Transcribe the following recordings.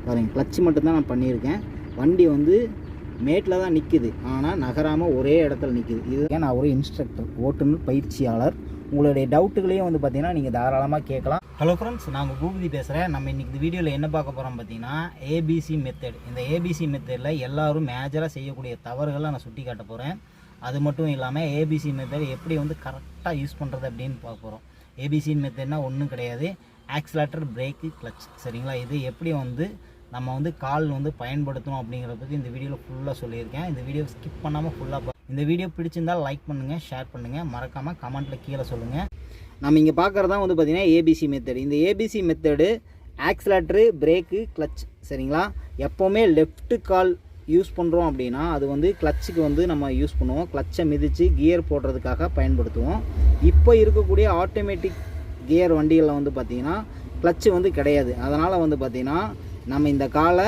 பாருங்கள், கிளச்சு மட்டும்தான் நான் பண்ணியிருக்கேன். வண்டி வந்து மேட்டில் தான் நிற்கிது, ஆனால் நகராமல் ஒரே இடத்துல நிற்கிது. இது நான் ஒரு இன்ஸ்ட்ரக்டர், ஓட்டுநர் பயிற்சியாளர். உங்களுடைய டவுட்டுகளையும் வந்து பார்த்திங்கன்னா நீங்கள் தாராளமாக கேட்கலாம். ஹலோ ஃப்ரெண்ட்ஸ், நான் உங்கள் பூபதி பேசுகிறேன். நம்ம இன்றைக்கி இந்த வீடியோவில் என்ன பார்க்க போகிறோம் பார்த்தீங்கன்னா, ஏபிசி மெத்தட். இந்த ஏபிசி மெத்தடில் எல்லோரும் மேஜராக செய்யக்கூடிய தவறுகளை நான் சுட்டி காட்ட போகிறேன். அது மட்டும் இல்லாமல் ஏபிசி மெத்தட் எப்படி வந்து கரெக்டாக யூஸ் பண்ணுறது அப்படின்னு பார்க்க போகிறோம். ஏபிசி மெத்தட்னா ஒன்றும் கிடையாது, ஆக்சிலேட்டர், பிரேக்கு, கிளச். சரிங்களா? இது எப்படி வந்து நம்ம வந்து கால் வந்து பயன்படுத்தணும் அப்படிங்கிறத பற்றி இந்த வீடியோவில் ஃபுல்லாக சொல்லியிருக்கேன். இந்த வீடியோ ஸ்கிப் பண்ணாமல் ஃபுல்லாக இந்த வீடியோ பிடிச்சிருந்தால் லைக் பண்ணுங்கள், ஷேர் பண்ணுங்கள், மறக்காமல் கமெண்ட்டில் கீழே சொல்லுங்கள். நம்ம இங்கே பார்க்குறதா வந்து பார்த்திங்கன்னா ஏபிசி மெத்தடு. இந்த ABC method accelerator, brake, clutch. சரிங்களா? எப்போவுமே லெஃப்ட்டு கால் யூஸ் பண்ணுறோம் அப்படின்னா அது வந்து கிளச்சுக்கு வந்து நம்ம யூஸ் பண்ணுவோம். கிளச்சை மிதித்து கியர் போடுறதுக்காக பயன்படுத்துவோம். இப்போ இருக்கக்கூடிய ஆட்டோமேட்டிக் கியர் வண்டிகளில் வந்து பார்த்திங்கன்னா கிளச்சு வந்து கிடையாது. அதனால் வந்து பார்த்திங்கன்னா நம்ம இந்த காலை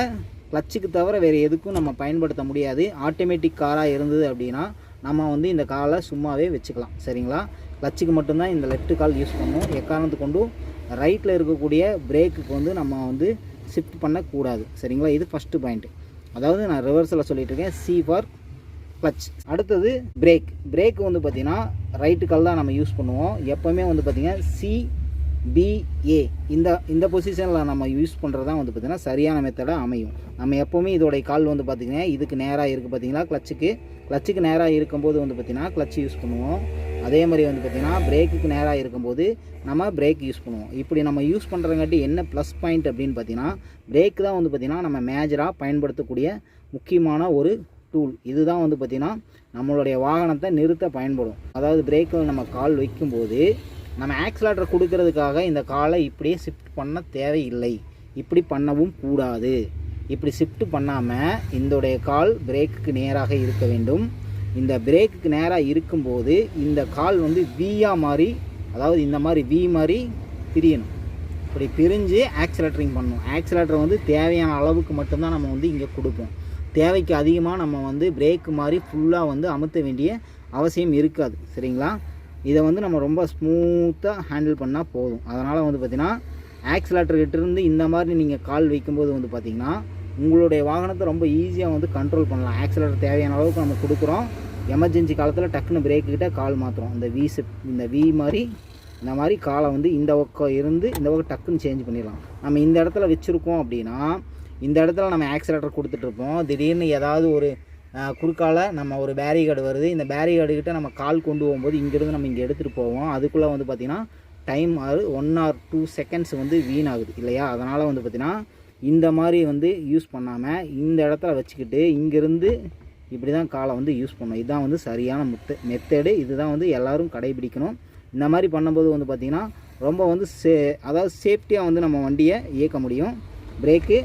கிளச்சுக்கு தவிர வேறு எதுக்கும் நம்ம பயன்படுத்த முடியாது. ஆட்டோமேட்டிக் காராக இருந்தது அப்படின்னா நம்ம வந்து இந்த காலை சும்மாவே வச்சுக்கலாம். சரிங்களா? கிளச்சுக்கு மட்டும்தான் இந்த லெஃப்ட் கால் யூஸ் பண்ணுவோம். எக்காரணத்து கொண்டும் ரைட்டில் இருக்கக்கூடிய பிரேக்குக்கு வந்து நம்ம வந்து ஷிஃப்ட் பண்ணக்கூடாது. சரிங்களா? இது ஃபஸ்ட்டு பாயிண்ட்டு. அதாவது நான் ரிவர்ஸில் சொல்லிட்டு இருக்கேன், சி ஃபார் கிளச். அடுத்தது பிரேக். பிரேக் வந்து பார்த்திங்கன்னா ரைட்டு கால் தான் நம்ம யூஸ் பண்ணுவோம். எப்போவுமே வந்து பார்த்திங்கன்னா CBA இந்த பொசிஷனில் நம்ம யூஸ் பண்ணுறது தான் வந்து பார்த்திங்கன்னா சரியான மெத்தடாக அமையும். நம்ம எப்போவுமே இதோடைய கால் வந்து பார்த்திங்கன்னா இதுக்கு நேராக இருக்குது பார்த்திங்களா, கிளச்சுக்கு நேராக இருக்கும்போது வந்து பார்த்திங்கன்னா கிளச் யூஸ் பண்ணுவோம். அதே மாதிரி வந்து பார்த்திங்கன்னா பிரேக்குக்கு நேராக இருக்கும்போது நம்ம பிரேக் யூஸ் பண்ணுவோம். இப்படி நம்ம யூஸ் பண்ணுறங்காட்டி என்ன ப்ளஸ் பாயிண்ட் அப்படின்னு பார்த்திங்கன்னா, பிரேக் தான் வந்து பார்த்திங்கன்னா நம்ம மேஜராக பயன்படுத்தக்கூடிய முக்கியமான ஒரு டூல். இதுதான் வந்து பார்த்திங்கன்னா நம்மளுடைய வாகனத்தை நிறுத்த பயன்படும். அதாவது பிரேக்கில் நம்ம கால் வைக்கும்போது நம்ம ஆக்சிலேட்டர் கொடுக்கறதுக்காக இந்த காலை இப்படியே ஷிஃப்ட் பண்ண தேவையில்லை. இப்படி பண்ணவும் கூடாது. இப்படி ஷிஃப்ட் பண்ணாமல் இதோடைய கால் பிரேக்குக்கு நேராக இருக்க வேண்டும். இந்த பிரேக்குக்கு நேராக இருக்கும்போது இந்த கால் வந்து வியாக மாதிரி, அதாவது இந்த மாதிரி வி மாதிரி பிரியணும். இப்படி பிரிஞ்சு ஆக்சிலேட்டரிங் பண்ணணும். ஆக்சிலேட்டர் வந்து தேவையான அளவுக்கு மட்டும்தான் நம்ம வந்து இங்கே கொடுப்போம். தேவைக்கு அதிகமாக நம்ம வந்து பிரேக்கு மாதிரி ஃபுல்லாக வந்து அமுத்த வேண்டிய அவசியம் இருக்காது. சரிங்களா? இதை வந்து நம்ம ரொம்ப ஸ்மூத்தாக ஹேண்டில் பண்ணால் போதும். அதனால் வந்து பார்த்திங்கன்னா ஆக்சிலேட்டர்கிட்டேருந்து இந்த மாதிரி நீங்கள் கால் வைக்கும்போது வந்து பார்த்திங்கன்னா உங்களுடைய வாகனத்தை ரொம்ப ஈஸியாக வந்து கண்ட்ரோல் பண்ணலாம். ஆக்சிலேட்டர் தேவையான அளவுக்கு நம்ம கொடுக்குறோம். எமர்ஜென்சி காலத்தில் டக்குன்னு பிரேக்குக்கிட்ட கால் மாற்றுறோம். இந்த வி மாதிரி இந்த மாதிரி காலை வந்து இந்த பக்கம் இருந்து இந்த பக்கம் டக்குன்னு சேஞ்ச் பண்ணிடலாம். நம்ம இந்த இடத்துல வச்சுருக்கோம் அப்படின்னா இந்த இடத்துல நம்ம ஆக்சிலேட்டர் கொடுத்துட்ருப்போம். திடீர்னு ஏதாவது ஒரு குறுக்கால நம்ம ஒரு பேரிகார்டு வருது, இந்த பேரிகார்டுக்கிட்ட நம்ம கால் கொண்டு போகும்போது இங்கேருந்து நம்ம இங்கே எடுத்துகிட்டு போவோம். அதுக்குள்ளே வந்து பார்த்திங்கன்னா டைம் 1 or 2 seconds வந்து வீணாகுது இல்லையா? அதனால் வந்து பார்த்திங்கன்னா இந்த மாதிரி வந்து யூஸ் பண்ணாமல் இந்த இடத்துல வச்சுக்கிட்டு இங்கேருந்து இப்படி தான் காலை வந்து யூஸ் பண்ணணும். இதுதான் வந்து சரியான மெத்தடு. இதுதான் வந்து எல்லோரும் கடைபிடிக்கணும். இந்த மாதிரி பண்ணும்போது வந்து பார்த்திங்கன்னா ரொம்ப வந்து அதாவது சேஃப்டியாக வந்து நம்ம வண்டியை இயக்க முடியும். பிரேக்கு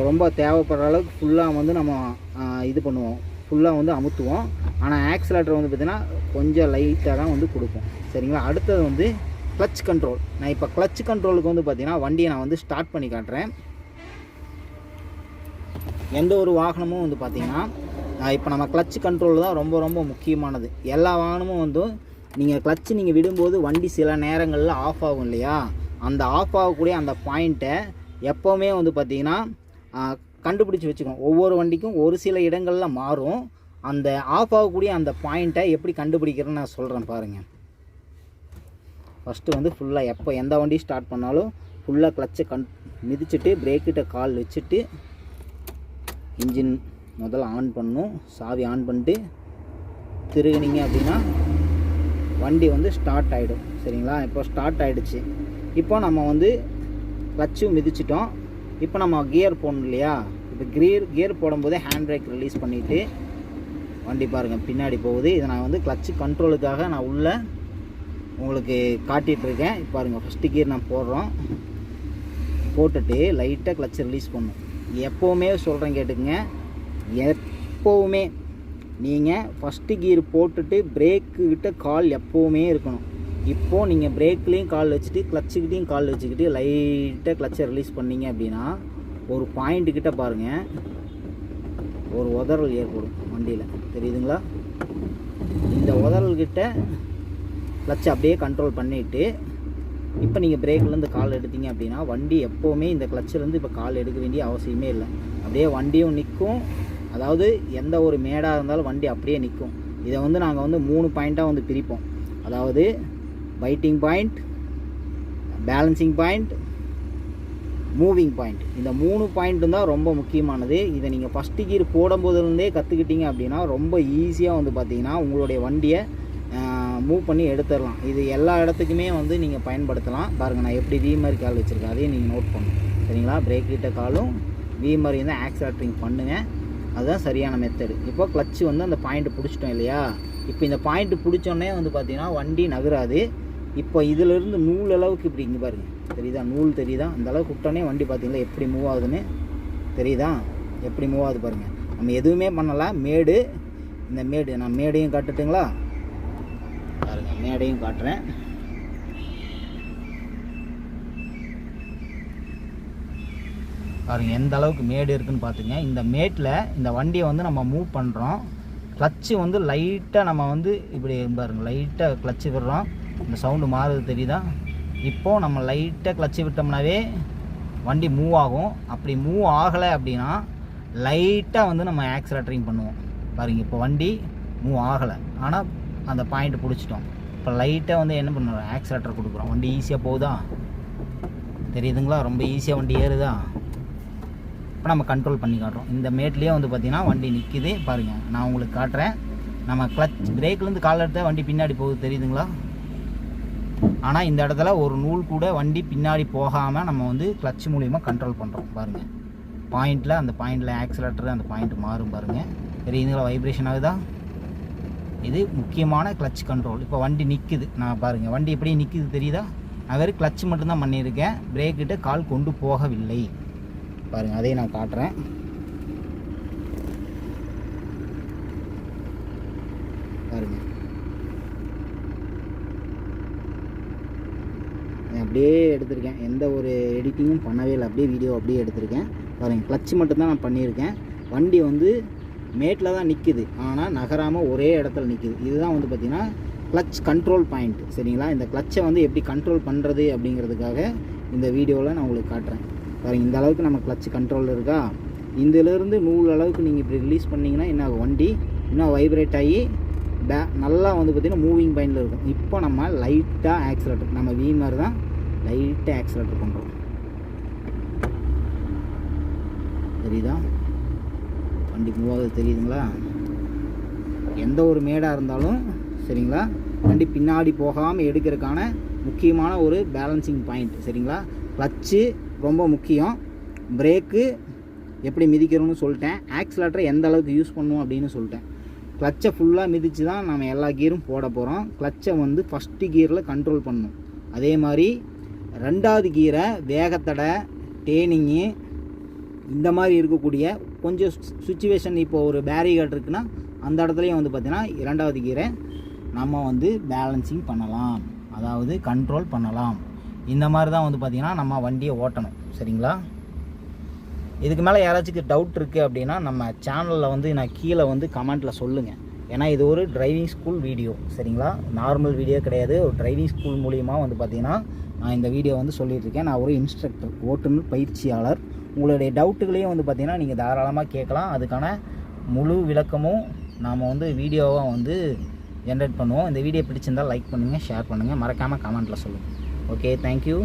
ரொம்ப தேவைப்படுற அளவுக்கு ஃபுல்லாக வந்து நம்ம இது பண்ணுவோம், ஃபுல்லாக வந்து அமுத்துவோம். ஆனால் ஆக்சிலேட்டர் வந்து பார்த்திங்கன்னா கொஞ்சம் லைட்டாக தான் வந்து கொடுப்போம். சரிங்களா? அடுத்தது வந்து கிளச் கண்ட்ரோல். நான் இப்போ கிளச் கண்ட்ரோலுக்கு வந்து பார்த்திங்கன்னா வண்டியை நான் வந்து ஸ்டார்ட் பண்ணி காட்டுறேன். எந்த ஒரு வாகனமும் வந்து பார்த்திங்கன்னா இப்போ நம்ம கிளச் கண்ட்ரோல் தான் ரொம்ப ரொம்ப முக்கியமானது. எல்லா வாகனமும் வந்து நீங்கள் விடும்போது வண்டி சில நேரங்களில் ஆஃப் ஆகும் இல்லையா? அந்த ஆஃப் ஆகக்கூடிய அந்த பாயிண்ட்டை எப்போவுமே வந்து பார்த்திங்கன்னா கண்டுபிடிச்சி வச்சுக்கணும். ஒவ்வொரு வண்டிக்கும் ஒரு சில இடங்களில் மாறும். அந்த ஆஃப் ஆகக்கூடிய அந்த பாயிண்ட்டை எப்படி கண்டுபிடிக்கிறேன்னு நான் சொல்கிறேன் பாருங்கள். ஃபஸ்ட்டு வந்து ஃபுல்லாக எப்போ எந்த வண்டி ஸ்டார்ட் பண்ணாலும் ஃபுல்லாக கிளச்சை மிதிச்சுட்டு பிரேக்கிட்ட கால் வச்சுட்டு இன்ஜின் முதல்ல ஆன் பண்ணணும். சாவி ஆன் பண்ணிட்டு திருகுனிங்க அப்படின்னா வண்டி வந்து ஸ்டார்ட் ஆகிடும். சரிங்களா? இப்போ ஸ்டார்ட் ஆகிடுச்சு. இப்போ நம்ம வந்து கிளச்சும் மிதிச்சிட்டோம். இப்போ நம்ம கியர் போடணும் இல்லையா? இப்போ கியர் போடும்போதே ஹேண்ட் பிரேக் ரிலீஸ் பண்ணிவிட்டு வண்டி பாருங்கள் பின்னாடி போகுது. இதை நான் வந்து கிளச்சு கண்ட்ரோலுக்காக நான் உள்ளே உங்களுக்கு காட்டிகிட்ருக்கேன். இப்போ பாருங்கள், ஃபஸ்ட்டு கியர் நான் போட்டுட்டு லைட்டாக கிளச்சை ரிலீஸ் பண்ணணும். எப்போவுமே சொல்கிறேன் கேட்டுக்குங்க, எப்போவுமே நீங்கள் ஃபஸ்ட்டு கியர் போட்டுட்டு பிரேக்குக்கிட்ட கால் எப்போவுமே இருக்கணும். இப்போது நீங்கள் பிரேக்லேயும் கால் வச்சுட்டு கிளச்சுக்கிட்டையும் கால் வச்சுக்கிட்டு லைட்டாக கிளச்சை ரிலீஸ் பண்ணிங்க அப்படின்னா ஒரு பாயிண்ட்டுக்கிட்ட பாருங்கள் ஒரு உதறல் ஏற்படும் வண்டியில். தெரியுதுங்களா? இந்த உதறல்கிட்ட கிளச்சை அப்படியே கண்ட்ரோல் பண்ணிவிட்டு இப்போ நீங்கள் பிரேக்லேருந்து கால் எடுத்தீங்க அப்படின்னா வண்டி எப்போவுமே இந்த கிளச்சிலேருந்து இப்போ கால் எடுக்க வேண்டிய அவசியமே இல்லை. அப்படியே வண்டியும் நிற்கும். அதாவது எந்த ஒரு மேடாக இருந்தாலும் வண்டி அப்படியே நிற்கும். இதை வந்து நாங்கள் வந்து 3 பாயிண்ட்டாக வந்து பிரிப்போம். அதாவது biting point, balancing point, moving point. இந்த 3 பாயிண்ட்டும் தான் ரொம்ப முக்கியமானது. இதை நீங்கள் ஃபஸ்ட்டு கீர் போடும்போதுலேருந்தே கற்றுக்கிட்டீங்க அப்படின்னா ரொம்ப ஈஸியாக வந்து பார்த்திங்கன்னா உங்களுடைய வண்டியை மூவ் பண்ணி எடுத்துடலாம். இது எல்லா இடத்துக்குமே வந்து நீங்கள் பயன்படுத்தலாம். பாருங்கள், நான் எப்படி வி மாதிரி கால் வச்சுருக்கேன், அதையும் நீங்கள் நோட் பண்ணணும். சரிங்களா? பிரேக் கிட்ட காலும் வி மாதிரி இருந்தால் ஆக்ஸலரேட்டிங் பண்ணுங்கள். அதுதான் சரியான மெத்தடு. இப்போ கிளச்சு வந்து அந்த பாயிண்ட்டு பிடிச்சிட்டோம் இல்லையா? இப்போ இந்த பாயிண்ட்டு பிடிச்சோன்னே வந்து பார்த்திங்கன்னா வண்டி நகராது. இப்போ இதிலிருந்து நூல் அளவுக்கு இப்படி இங்கே பாருங்கள், தெரியுதா? நூல் தெரியுதா? அந்த அளவுக்கு விட்டோன்னே வண்டி பார்த்திங்களா எப்படி மூவ் ஆகுதுன்னு தெரியுதா? எப்படி மூவ் ஆகுது பாருங்கள். நம்ம எதுவுமே பண்ணலாம். மேடு, இந்த மேடு நான் மேடையும் காட்டுட்டுங்களா? பாருங்கள், மேடையும் காட்டுறேன். பாருங்கள் எந்த அளவுக்கு மேடு இருக்குதுன்னு பார்த்துங்க. இந்த மேட்டில் இந்த வண்டியை வந்து நம்ம மூவ் பண்ணுறோம். கிளச்சு வந்து லைட்டாக நம்ம வந்து இப்படி பாருங்கள், லைட்டாக கிளச்சு விடுறோம். இந்த சவுண்டு மாறுது தெரியுதா? இப்போது நம்ம லைட்டாக கிளச்சு விட்டோம்னாவே வண்டி மூவ் ஆகும். அப்படி மூவ் ஆகலை அப்படின்னா லைட்டாக வந்து நம்ம ஆக்ஸலரேட்டரிங் பண்ணுவோம். பாருங்கள், இப்போ வண்டி மூவ் ஆகலை, ஆனால் அந்த பாயிண்ட் பிடிச்சிட்டோம். இப்போ லைட்டாக வந்து என்ன பண்ணுறோம்? ஆக்ஸலரேட்டர் கொடுக்குறோம். வண்டி ஈஸியாக போகுதா? தெரியுதுங்களா? ரொம்ப ஈஸியாக வண்டி ஏறுதா? இப்போ நம்ம கண்ட்ரோல் பண்ணி காட்டுறோம். இந்த மேட்லேயே வந்து பார்த்திங்கன்னா வண்டி நிற்கிது. பாருங்கள், நான் உங்களுக்கு காட்டுறேன். நம்ம கிளச் பிரேக்லேருந்து கால் எடுத்தால் வண்டி பின்னாடி போகுது, தெரியுதுங்களா? ஆனால் இந்த இடத்துல ஒரு நூல் கூட வண்டி பின்னாடி போகாமல் நம்ம வந்து கிளச் மூலிமா கண்ட்ரோல் பண்ணுறோம். பாருங்கள், பாயிண்டில் அந்த பாயிண்டில் ஆக்ஸலரேட்டர் அந்த பாயிண்ட் மாறும். பாருங்கள், தெரியுதுங்களா? வைப்ரேஷன் ஆகுதா? இது முக்கியமான கிளச் கண்ட்ரோல். இப்போ வண்டி நிற்குது. நான் பாருங்கள், வண்டி எப்படி நிற்குது தெரியுதா? நான் வெறும் கிளச் மட்டும்தான் பண்ணியிருக்கேன். பிரேக்கிட்ட கால் கொண்டு போகவில்லை. பாருங்கள், அதையும் நான் காட்டுறேன். பாருங்கள், அப்படியே எடுத்திருக்கேன். எந்த ஒரு எடிட்டிங்கும் பண்ணவே இல்லை. அப்படியே வீடியோ அப்படியே எடுத்திருக்கேன். பாருங்கள், கிளச் மட்டும்தான் நான் பண்ணியிருக்கேன். வண்டி வந்து மேட்டில் தான் நிற்கிது, ஆனால் நகராமல் ஒரே இடத்துல நிற்கிது. இதுதான் வந்து பார்த்திங்கன்னா கிளச் கண்ட்ரோல் பாயிண்ட். சரிங்களா? இந்த கிளச்சை வந்து எப்படி கண்ட்ரோல் பண்ணுறது அப்படிங்கிறதுக்காக இந்த வீடியோவில் நான் உங்களுக்கு காட்டுறேன். பாருங்கள், இந்த அளவுக்கு நம்ம கிளச் கண்ட்ரோல் இருக்கா? இதிலேருந்து நூல் அளவுக்கு நீங்கள் இப்படி ரிலீஸ் பண்ணிங்கன்னா என்ன ஆகும்? வண்டி இன்னும் வைப்ரேட் ஆகி நல்லா வந்து பார்த்திங்கன்னா மூவிங் பாயிண்டில் இருக்கும். இப்போ நம்ம லைட்டாக ஆக்ஸலரேட்டர், நம்ம வி மாதிரி தான் லைட்டாக ஆக்ஸலரேட்டர் பண்ணுறோம். தெரியுதா? வண்டி மூவ் ஆகுது, தெரியுதுங்களா? எந்த ஒரு மேடாக இருந்தாலும் சரிங்களா, வண்டி பின்னாடி போகாமல் எடுக்கிறதுக்கான முக்கியமான ஒரு பேலன்சிங் பாயிண்ட். சரிங்களா? கிளச்சு ரொம்ப முக்கியம். பிரேக்கு எப்படி மிதிக்கிறோன்னு சொல்லிட்டேன். ஆக்ஸலரேட்டரை எந்த அளவுக்கு யூஸ் பண்ணுவோம் அப்படின்னு சொல்லிட்டேன். கிளச்சை ஃபுல்லாக மிதித்து தான் நம்ம எல்லா கீரும் போட போகிறோம். கிளச்சை வந்து ஃபஸ்ட்டு கீரில் கண்ட்ரோல் பண்ணணும். அதே மாதிரி 2வது கீரை வேகத்தடை, டேனிங்கு இந்த மாதிரி இருக்கக்கூடிய கொஞ்சம் சுச்சுவேஷன், இப்போ ஒரு பேரிகார்ட் இருக்குன்னா அந்த இடத்துலையும் வந்து பார்த்திங்கன்னா 2வது கீரை நம்ம வந்து பேலன்சிங் பண்ணலாம், அதாவது கண்ட்ரோல் பண்ணலாம். இந்த மாதிரி தான் வந்து பார்த்திங்கன்னா நம்ம வண்டியை ஓட்டணும். சரிங்களா? இதுக்கு மேலே யாராச்சும் டவுட் இருக்குது அப்படின்னா நம்ம சேனலில் வந்து நான் கீழே வந்து கமெண்ட்டில் சொல்லுங்கள். ஏன்னா இது ஒரு டிரைவிங் ஸ்கூல் வீடியோ. சரிங்களா? நார்மல் வீடியோ கிடையாது. ஒரு டிரைவிங் ஸ்கூல் மூலிமா வந்து பார்த்திங்கன்னா நான் இந்த வீடியோ வந்து சொல்லிகிட்ருக்கேன். நான் ஒரு இன்ஸ்ட்ரக்டர், ஓட்டுநர் பயிற்சியாளர். உங்களுடைய டவுட்டுகளையும் வந்து பார்த்திங்கன்னா நீங்கள் தாராளமாக கேட்கலாம். அதுக்கான முழு விளக்கமும் நாம் வந்து வீடியோவாக வந்து ஜென்ரேட் பண்ணுவோம். இந்த வீடியோ பிடிச்சிருந்தால் லைக் பண்ணுங்கள், ஷேர் பண்ணுங்கள், மறக்காமல் கமெண்ட்டில் சொல்லுங்கள். Okay, thank you.